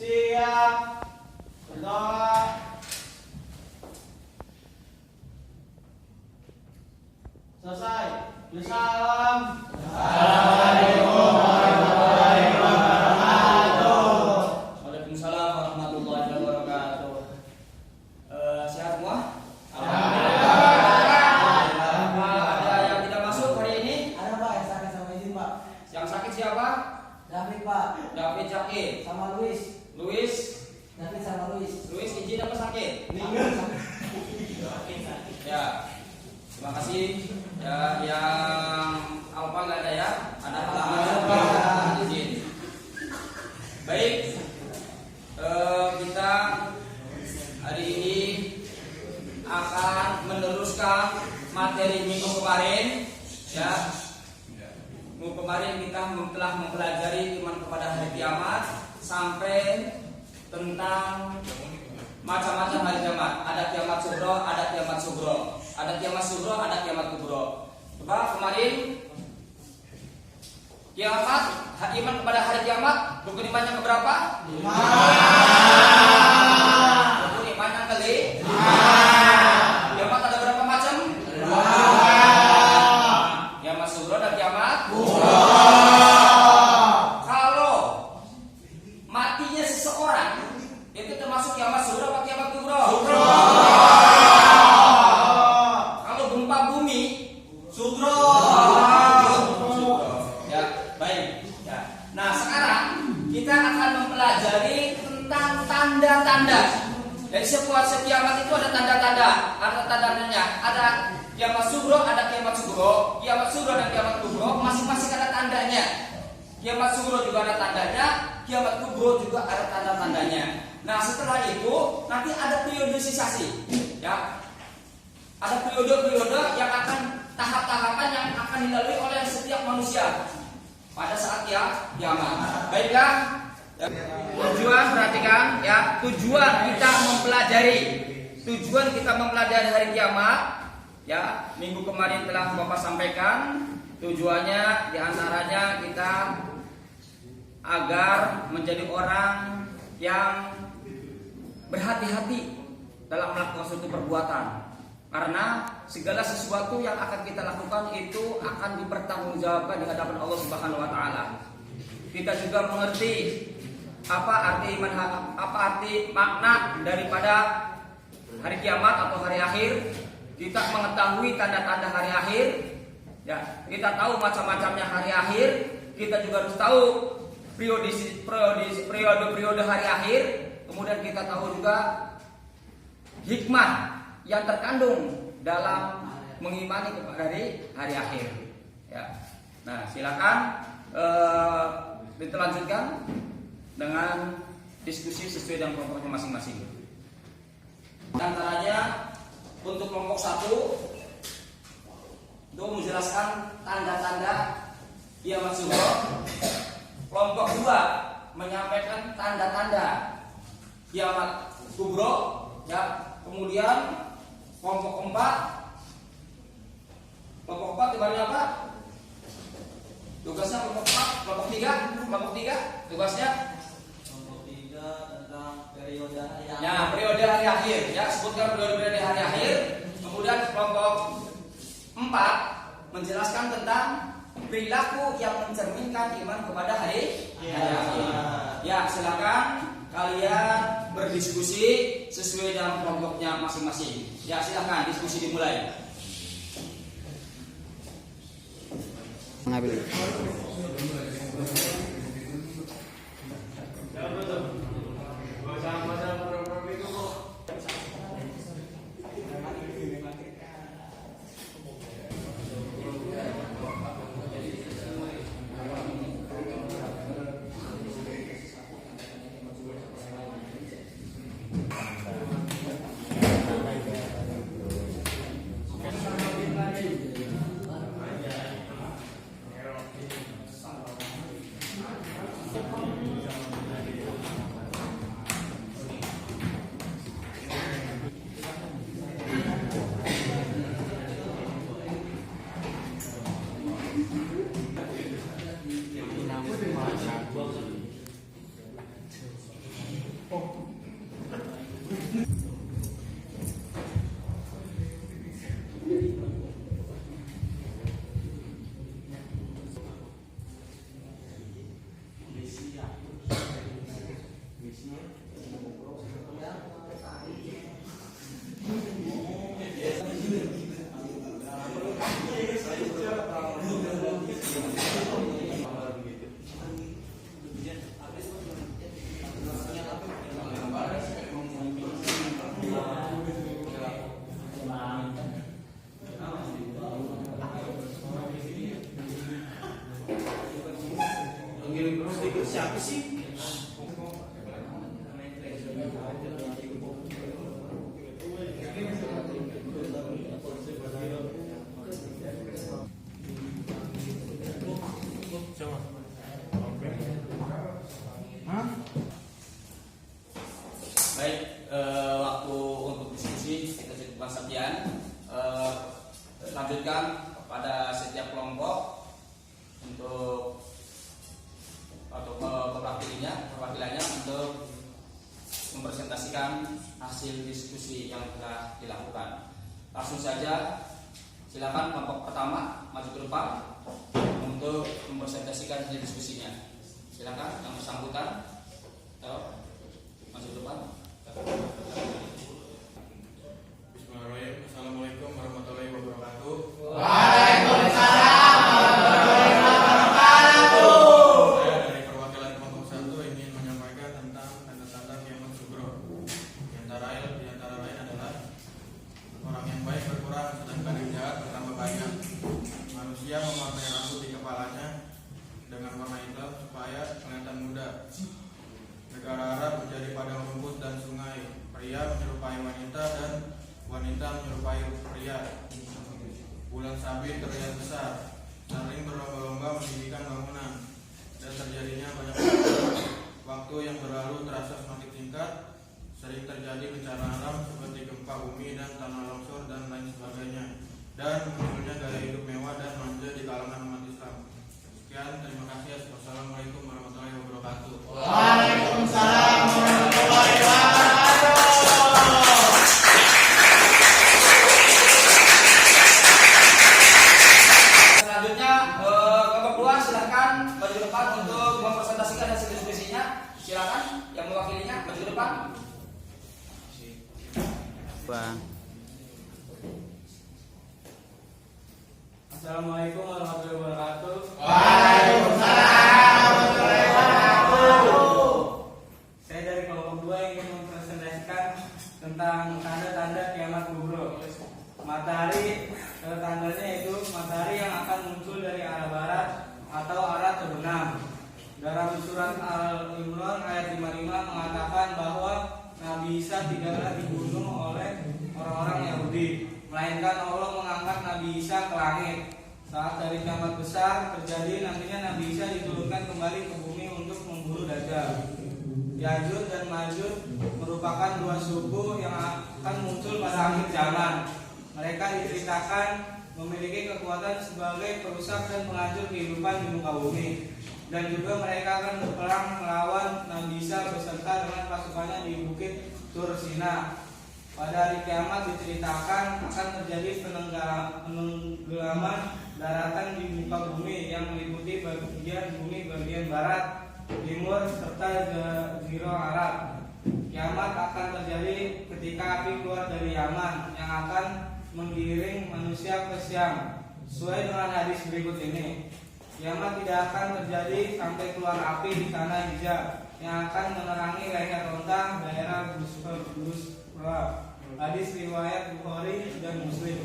Siap. Berdoa. Selesai. Salam. Assalamualaikum warahmatullahi wabarakatuh. Waalaikumsalam warahmatullahi wabarakatuh. Sehat semua? Ada yang tidak masuk hari ini? Ada Pak yang sakit sama izin Pak. Yang sakit siapa? David Pak. David sakit. Sama Luis. Luis. David sama Luis. Luis izin apa sakit? Ya. Terima kasih. Ya, yang Alfa nggak ada ya? Ada halaman izin. Baik. Kita hari ini akan meneruskan materi minggu kemarin. Ya. Minggu kemarin kita telah mempelajari iman kepada hari kiamat sampai tentang macam-macam hari kiamat. Ada kiamat sugro, ada kiamat sugro. Ada kiamat sugro, ada kiamat kubro. Coba kemarin kiamat, iman kepada hari kiamat, rukun imannya keberapa? 5. Rukun iman yang kali 5. Kiamat ada berapa macam? 2. Kiamat sugro dan kiamat kubro. Kalau matinya seseorang itu termasuk kiamat sugro atau kiamat kubro? Sugro. Kalau gempa bumi Sugro. Ya, baik. Ya. Nah, sekarang kita akan mempelajari tentang tanda-tanda. Dari setiap kiamat itu ada tanda-tanda. Ada tanda-tandanya. Ada kiamat sugro, ada kiamat sugro. Kiamat sugro dan kiamat kubro masing-masing ada tandanya. Kiamat sugro juga ada tandanya, kiamat kubro juga ada tanda-tandanya. Nah, setelah itu nanti ada periodisasi. Ya. Ada periode-periode yang akan tahap-tahapan yang akan dilalui oleh setiap manusia pada saat kiamat. Baiklah, tujuan perhatikan ya, tujuan kita mempelajari hari kiamat ya, minggu kemarin telah Bapak sampaikan. Tujuannya diantaranya kita agar menjadi orang yang berhati-hati dalam melakukan suatu perbuatan. Karena segala sesuatu yang akan kita lakukan itu akan dipertanggungjawabkan di hadapan Allah Subhanahu wa taala. Kita juga mengerti apa arti makna daripada hari kiamat atau hari akhir. Kita mengetahui tanda-tanda hari akhir. Ya, kita tahu macam-macamnya hari akhir. Kita juga harus tahu periode hari akhir. Kemudian kita tahu juga hikmah yang terkandung dalam mengimani kepada hari akhir. Ya. Nah, silakan dilanjutkan dengan diskusi sesuai dengan kelompoknya masing-masing. Antaranya untuk kelompok 1 itu menjelaskan tanda-tanda kiamat sugro. Kelompok 2 menyampaikan tanda-tanda kiamat kubro. Ya, kemudian kelompok 4 ibaratnya apa? Tugasnya kelompok 4, kelompok 3 tugasnya Kelompok 3 tentang periode hari akhir. ya, periode hari akhir. Ya, sebutkan periode hari akhir. Kemudian kelompok 4 menjelaskan tentang perilaku yang mencerminkan iman kepada hari akhir. Ya, silakan kalian berdiskusi sesuai dengan kelompoknya masing-masing. Ya, silakan diskusi dimulai. Mengambil. Baik, waktu untuk diskusi kita cukupkan sekian. Lanjutkan kepada setiap kelompok untuk atau perwakilannya untuk mempresentasikan hasil diskusi yang telah dilakukan. Langsung saja, silakan kelompok pertama maju ke depan untuk mempresentasikan hasil diskusinya. Silakan yang bersangkutan maju ke depan. Bismillahirrahmanirrahim. Assalamualaikum warahmatullahi wabarakatuh. Waalaikumsalam warahmatullahi wabarakatuh. Saya dari perwakilan kelompok 1 ingin menyampaikan tentang tanda-tanda kiamat sugro. Di antara lain adalah orang yang baik berkurang sedangkan yang jahat bertambah banyak. Manusia memakai rambut di kepalanya dengan warna hitam supaya kelihatan muda. Negara Arab menjadi padang rumput dan sungai. Pria menyerupai wanita dan wanita menyerupai pria. Bulan sabit terlihat besar, sering berlomba-lomba mendirikan bangunan, dan terjadinya banyak waktu yang berlalu terasa semakin singkat. Sering terjadi bencana alam seperti gempa bumi dan tanah longsor dan lain sebagainya, dan munculnya gaya hidup mewah dan manja di kalangan umat Islam. Sekian, terima kasih. Wassalamualaikum warahmatullahi wabarakatuh. Waalaikumsalam warahmatullahi wabarakatuh. Selanjutnya, kelompok 2 silakan maju ke depan untuk mempresentasikan hasil diskusinya. Silakan yang mewakilinya maju ke depan. Assalamualaikum warahmatullahi wabarakatuh. Waalaikumsalam warahmatullahi wabarakatuh. Saya dari kelompok 2 ingin mempresentasikan tentang tanda-tanda kiamat kubro. Matahari, tandanya itu matahari yang akan muncul dari arah barat atau arah terbenam. Dalam surat Al-Imran ayat 55 mengatakan bahwa Nabi Isa tidaklah dibunuh oleh orang-orang Yahudi, melainkan Allah mengangkat Nabi Isa ke langit. Saat dari kiamat besar terjadi, nantinya Nabi Isa diturunkan kembali ke bumi untuk membunuh Dajjal. Ya'juj dan Ma'juj merupakan dua suku yang akan muncul pada akhir zaman. Mereka diceritakan memiliki kekuatan sebagai perusak dan penghancur kehidupan di muka bumi. Dan juga mereka akan berperang melawan Nabi Isa beserta dengan pasukannya di bukit Tur Sina. Pada hari kiamat diceritakan akan terjadi penenggelaman daratan di muka bumi yang meliputi bagian bumi bagian barat, timur, serta Jazirah Arab. Kiamat akan terjadi ketika api keluar dari Yaman yang akan menggiring manusia ke Syam. Sesuai dengan hadis berikut ini, kiamat tidak akan terjadi sampai keluar api di tanah hijab yang akan menerangi leher onta daerah Busra. Hadis riwayat Bukhari dan Muslim.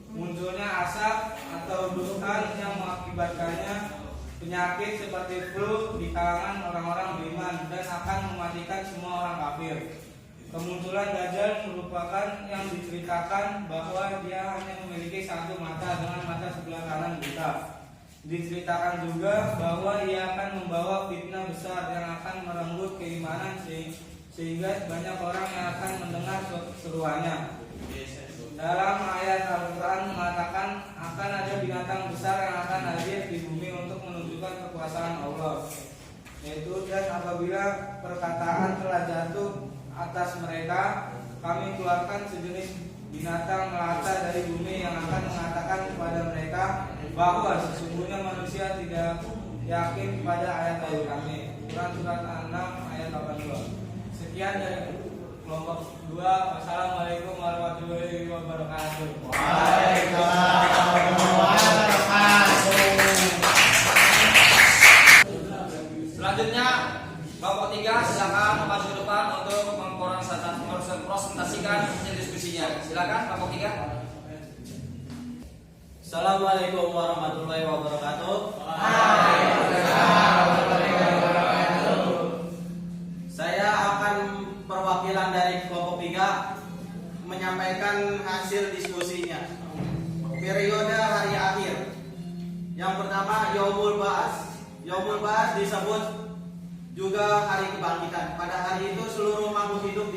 Munculnya asap atau dukhan yang mengakibatkannya penyakit seperti flu di kalangan orang-orang beriman dan akan mematikan semua orang kafir. Kemunculan Dajjal merupakan yang diceritakan bahwa dia hanya memiliki satu mata dengan mata sebelah kanan buta. Diceritakan juga bahwa ia akan membawa fitnah besar yang akan merenggut keimanan sehingga banyak orang yang akan mendengar seruannya. Dalam ayat Al-Quran mengatakan akan ada binatang besar yang akan hadir di bumi untuk menunjukkan kekuasaan Allah. Yaitu, dan apabila perkataan telah jatuh atas mereka, kami keluarkan sejenis binatang melata dari bumi yang akan mengatakan kepada mereka bahwa sesungguhnya manusia tidak yakin pada ayat-ayat kami. Quran surat 6 ayat 82. Sekian dari kelompok 2. Wassalamualaikum warahmatullahi wabarakatuh. Waalaikumsalam warahmatullahi wabarakatuh. Selanjutnya, kelompok 3 silakan maju ke depan untuk mempresentasikan hasil diskusinya. Silakan kelompok 3. Assalamualaikum warahmatullahi wabarakatuh. Saya akan perwakilan dari kelompok 3 menyampaikan hasil diskusinya. Periode hari akhir. Yang pertama, Yaumul Ba'ats. Yaumul Ba'ats juga hari kebangkitan. Pada hari itu seluruh makhluk hidup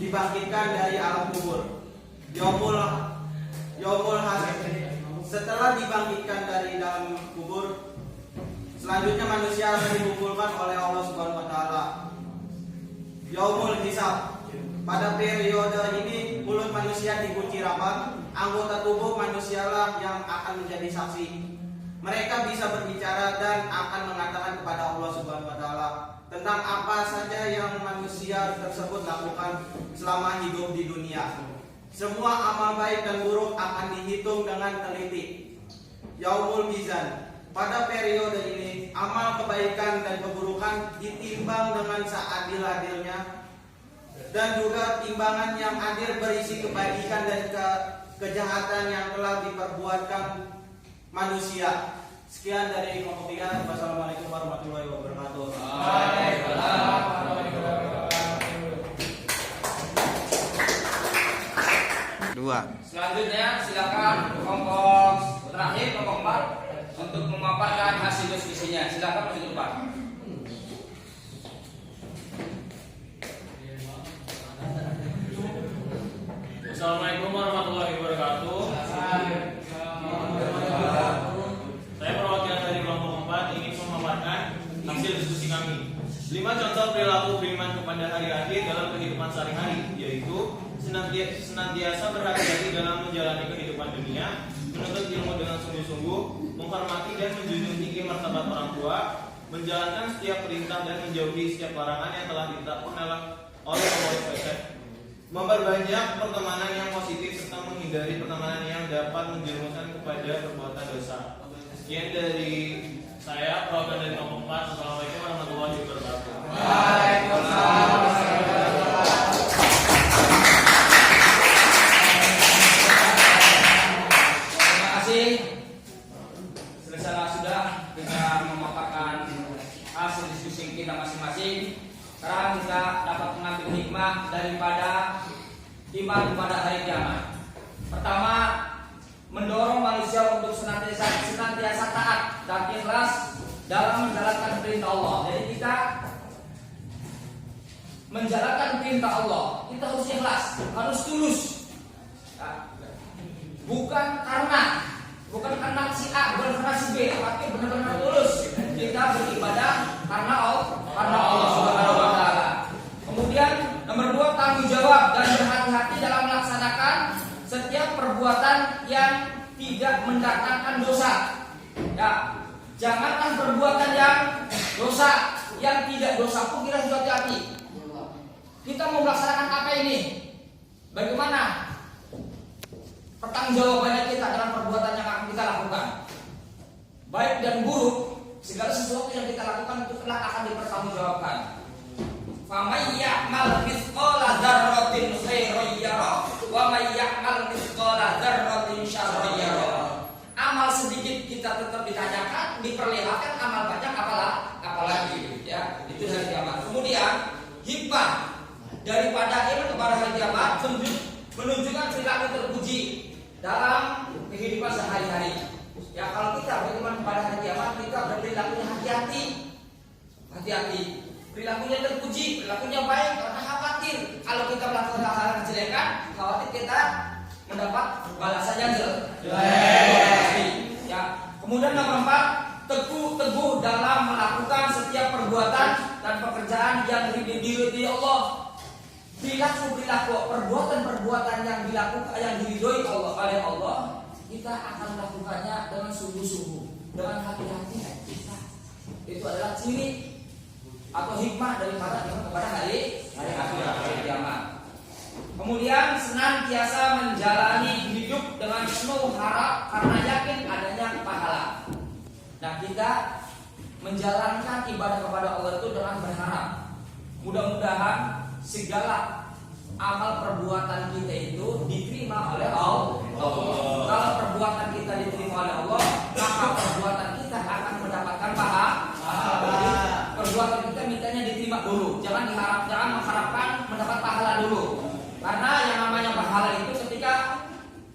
dibangkitkan dari alam kubur. Yaumul Hasyr. Setelah dibangkitkan dari dalam kubur, selanjutnya manusia akan dikumpulkan oleh Allah Subhanahu wa taala. Yaumul Hisab. Pada periode ini mulut manusia dikunci rapat, anggota tubuh manusialah yang akan menjadi saksi. Mereka bisa berbicara dan akan mengatakan kepada Allah Subhanahu wa taala tentang apa saja yang manusia tersebut lakukan selama hidup di dunia. Semua amal baik dan buruk akan dihitung dengan teliti. Yaumul Mizan. Pada periode ini, amal kebaikan dan keburukan ditimbang dengan seadil-adilnya, dan juga timbangan yang adil berisi kebaikan dan kejahatan yang telah diperbuatkan manusia. Sekian dari kelompok 3. Wassalamualaikum warahmatullahi wabarakatuh. Waalaikumsalam. Selanjutnya silakan kelompok terakhir, kelompok 4 untuk memaparkan hasil diskusinya. Silakan masuk ke depan. Assalamualaikum warahmatullahi wabarakatuh. Saya perwakilan dari kelompok 4 ingin memaparkan hasil diskusi kami. 5 contoh perilaku beriman kepada hari akhir dalam kehidupan sehari-hari, yaitu senantiasa berhati-hati dalam menjalani kehidupan dunia, menuntut ilmu dengan sungguh-sungguh, menghormati dan menjunjung tinggi martabat orang tua, menjalankan setiap perintah dan menjauhi setiap larangan yang telah ditetapkan oleh Allah SWT, memperbanyak pertemanan yang positif serta menghindari pertemanan yang dapat menjerumuskan kepada perbuatan dosa. Sekian dari saya, perwakilan dari kelompok 4. Assalamualaikum warahmatullahi wabarakatuh. Waalaikumsalam. Terima kasih. Selesai sudah kita memaparkan hasil diskusi kita masing-masing. Sekarang kita dapat mengambil hikmah daripada iman kepada hari kiamat. Pertama, mendorong manusia untuk senantiasa taat dan ikhlas dalam menjalankan perintah Allah. Jadi kita menjalankan perintah Allah, kita harus ikhlas, harus tulus. Bukan karena si A, bukan karena si B, tapi benar-benar tulus. Kita beribadah karena Allah Subhanahu wa taala. Kemudian nomor 2, tanggung jawab dan berhati-hati dalam melaksanakan setiap perbuatan yang tidak mendatangkan dosa. Ya, jangankan perbuatan yang dosa, yang tidak dosa pun kita harus hati-hati. Kita mau melaksanakan apa ini? Bagaimana pertanggungjawabannya kita dalam perbuatan yang akan kita lakukan? Baik dan buruk, segala sesuatu yang kita lakukan itu telah akan dipertanggungjawabkan. Faman ya'mal mithqala dzarratin khairan yarah wa may ya'mal mithqala dzarratin syarran yarah. Amal sedikit kita tetap ditanyakan, diperlihatkan, amal banyak apalagi ya. Itu hari kiamat. Kemudian hikmah daripada iman kepada hari kiamat menunjukkan perilaku terpuji dalam kehidupan sehari-hari. Ya, kalau kita beriman kepada hari kiamat, kita berperilakunya hati-hati. Perilakunya terpuji, perilakunya baik, karena khawatir kalau kita melakukan hal-hal kejelekan, khawatir kita mendapat balasan yang jelek. Ya. Kemudian nomor 4, teguh dalam melakukan setiap perbuatan dan pekerjaan yang diridhoi Allah. Perilaku perbuatan yang diridhoi oleh Allah, kita akan melakukannya dengan sungguh-sungguh, dengan hati-hati. Itu adalah ciri atau hikmah daripada iman kepada hari akhir, hari kiamat. Kemudian senantiasa menjalani hidup dengan penuh harap karena yakin adanya pahala. Nah, kita menjalankan ibadah kepada Allah itu dengan berharap. Mudah-mudahan segala amal perbuatan kita itu diterima oleh Allah. Kalau perbuatan kita diterima oleh Allah, maka perbuatan kita akan mendapatkan pahala. Perbuatan kita mintanya diterima dulu, jangan mengharapkan mendapat pahala dulu. Karena yang namanya pahala itu ketika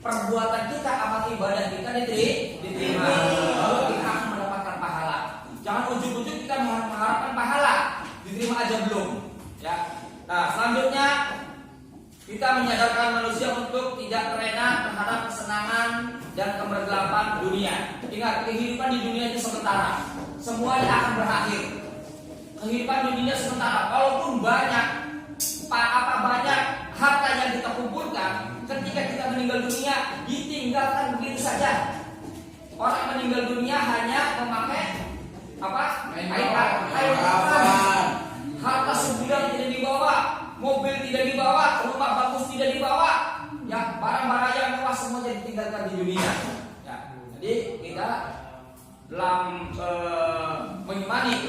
perbuatan kita, amal ibadah kita diterima, lalu kita akan mendapatkan pahala. Jangan ujung-ujung kita mengharapkan pahala, tidak terlena terhadap kesenangan dan kebergelapan dunia. Ingat, kehidupan di dunia itu sementara. Semuanya akan berakhir. Kehidupan di dunia sementara. Walaupun banyak harta yang kita kumpulkan, ketika kita meninggal dunia ditinggalkan begitu saja. Orang meninggal dunia hanya memakai air harta segudang tidak dibawa, mobil tidak dibawa, rumah bagus tidak dibawa, ya barang-barang yang mewah semuanya ditinggalkan di dunia. Ya, jadi kita dalam mengimani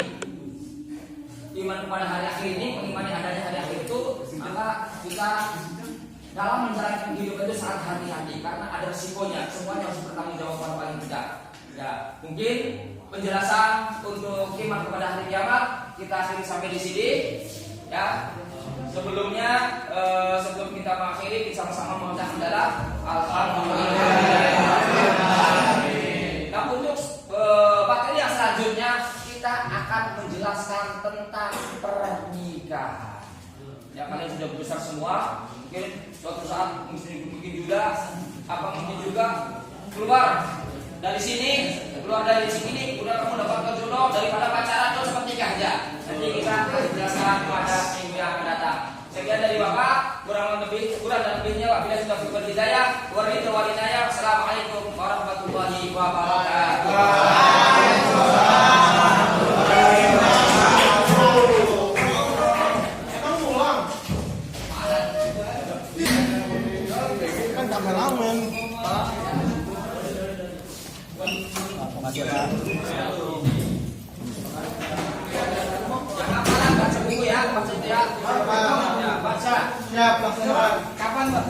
iman kepada hari akhir ini, mengimani adanya hari akhir itu, maka kita dalam menjalankan hidup itu sangat hati-hati karena ada resikonya. Semuanya harus bertanggung jawab pada paling tidak. Ya, mungkin penjelasan untuk iman kepada hari kiamat kita akhiri sampai di sini. Ya, sebelumnya sebelum kita mengakhiri, kita sama-sama mengucapkan adalah alhamdulillah. Nah, untuk materi yang selanjutnya kita akan menjelaskan tentang pernikahan. Ya, kalian sudah besar semua. Mungkin suatu saat mungkin juga keluar dari sini udah kamu dapat jodoh daripada pacaran terus nikah aja. Nanti kita akan jelaskan pada minggu yang akan datang. Sekian dari Bapak, kurang dan lebihnya wabillahi taufiq wal hidayah. Wassalamualaikum warahmatullahi wabarakatuh. Baca. Siap, laksanakan. Kapan, Pak?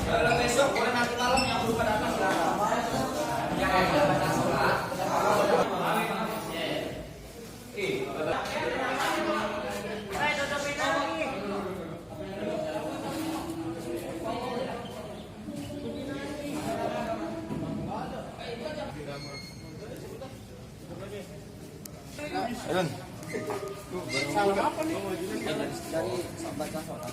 Kalau besok boleh nanti malam yang berupa datang silakan. Yang ada baca sholat. Salam apa nih? Dari baca sholat.